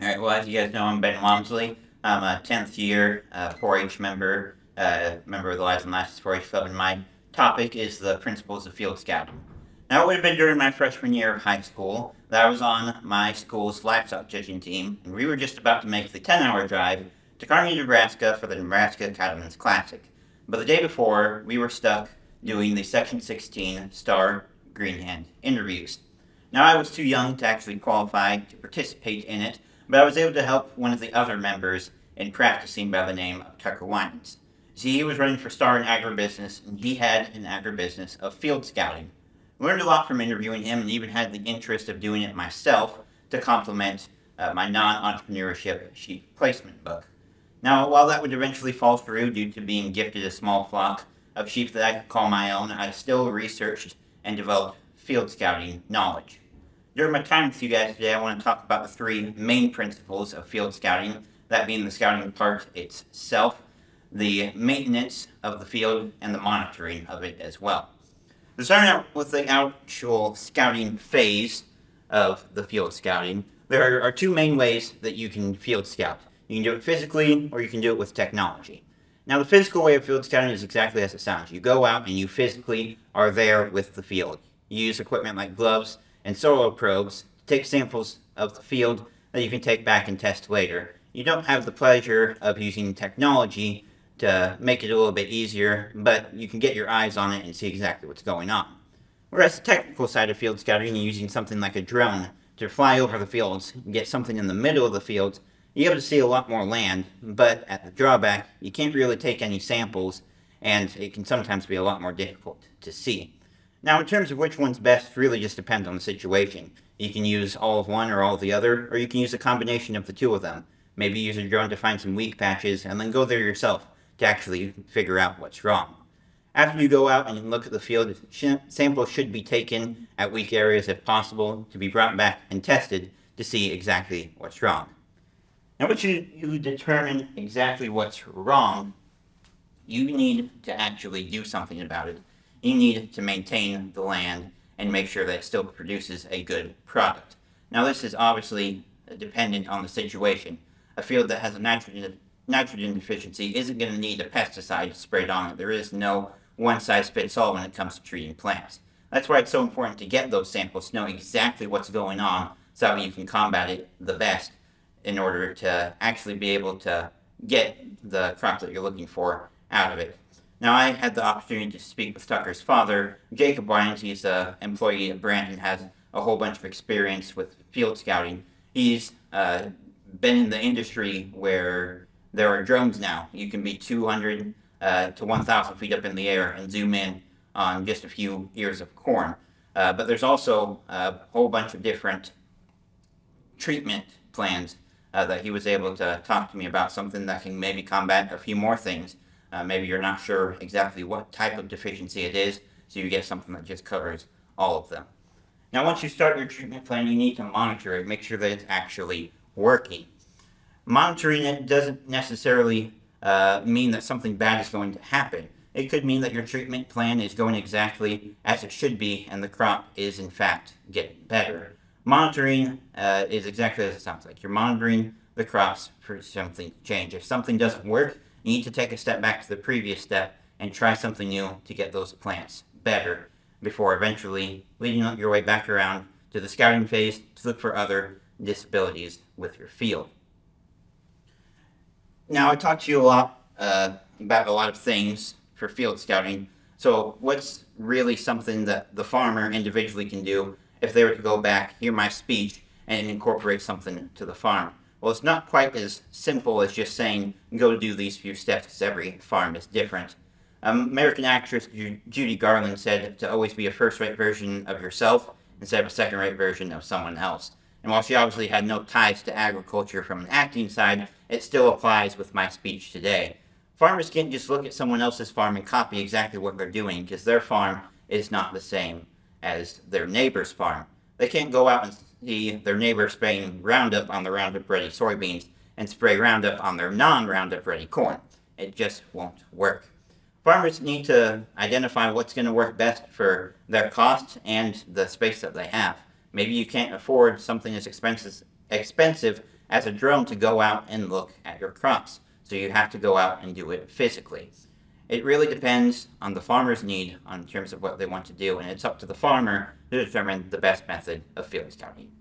All right, well, as you guys know, I'm Ben Wamsley. I'm a 10th year 4-H member, member of the Lives and Lashes 4-H Club, and my topic is the principles of field scouting. Now, it would have been during my freshman year of high school that I was on my school's livestock judging team, and we were just about to make the 10-hour drive to Kearney, Nebraska for the Nebraska Cattlemen's Classic. But the day before, we were stuck doing the Section 16 Star Greenhand interviews. Now, I was too young to actually qualify to participate in it, but I was able to help one of the other members in practicing by the name of Tucker Winans. See, he was running for star in agribusiness, and he had an agribusiness of field scouting. Learned a lot from interviewing him, and even had the interest of doing it myself to complement my non-entrepreneurship sheep placement book. Now, while that would eventually fall through due to being gifted a small flock of sheep that I could call my own, I still researched and developed field scouting knowledge. During my time with you guys today, I want to talk about the three main principles of field scouting, that being the scouting part itself, the maintenance of the field, and the monitoring of it as well. So starting out with the actual scouting phase of the field scouting, there are two main ways that you can field scout. You can do it physically, or you can do it with technology. Now, the physical way of field scouting is exactly as it sounds. You go out and you physically are there with the field. You use equipment like gloves and soil probes to take samples of the field that you can take back and test later. You don't have the pleasure of using technology to make it a little bit easier, but you can get your eyes on it and see exactly what's going on. Whereas the technical side of field scouting, you're using something like a drone to fly over the fields and get something in the middle of the fields. You're able to see a lot more land, but at the drawback, you can't really take any samples, and it can sometimes be a lot more difficult to see. Now, in terms of which one's best, really just depends on the situation. You can use all of one or all of the other, or you can use a combination of the two of them. Maybe use a drone to find some weak patches, and then go there yourself to actually figure out what's wrong. After you go out and look at the field, samples should be taken at weak areas if possible to be brought back and tested to see exactly what's wrong. Now, once you determine exactly what's wrong, you need to actually do something about it. You need to maintain the land and make sure that it still produces a good product. Now, this is obviously dependent on the situation. A field that has a nitrogen deficiency isn't going to need a pesticide sprayed on it. There is no one-size-fits-all when it comes to treating plants. That's why it's so important to get those samples, to know exactly what's going on so you can combat it the best in order to actually be able to get the crop that you're looking for out of it. Now, I had the opportunity to speak with Tucker's father, Jacob Winans. He's an employee at Brandon, has a whole bunch of experience with field scouting. He's been in the industry where there are drones now. You can be 200 to 1,000 feet up in the air and zoom in on just a few ears of corn. But there's also a whole bunch of different treatment plans that he was able to talk to me about, something that can maybe combat a few more things. Maybe you're not sure exactly what type of deficiency it is, so you get something that just covers all of them. Now, once you start your treatment plan, you need to monitor it, make sure that it's actually working. Monitoring it doesn't necessarily mean that something bad is going to happen. It could mean that your treatment plan is going exactly as it should be, and the crop is, in fact, getting better. Monitoring is exactly as it sounds like. You're monitoring the crops for something to change. If something doesn't work, you need to take a step back to the previous step and try something new to get those plants better before eventually leading your way back around to the scouting phase to look for other disabilities with your field. Now, I talked to you a lot about a lot of things for field scouting. So what's really something that the farmer individually can do if they were to go back, hear my speech, and incorporate something to the farm? Well, it's not quite as simple as just saying, go do these few steps, because every farm is different. American actress Judy Garland said to always be a first-rate version of yourself instead of a second-rate version of someone else. And while she obviously had no ties to agriculture from an acting side, it still applies with my speech today. Farmers can't just look at someone else's farm and copy exactly what they're doing, because their farm is not the same as their neighbor's farm. They can't go out and see their neighbor spraying Roundup on the Roundup Ready soybeans and spray Roundup on their non-Roundup Ready corn. It just won't work. Farmers need to identify what's going to work best for their costs and the space that they have. Maybe you can't afford something as expensive as a drone to go out and look at your crops. So you have to go out and do it physically. It really depends on the farmer's need in terms of what they want to do, and it's up to the farmer to determine the best method of field scouting.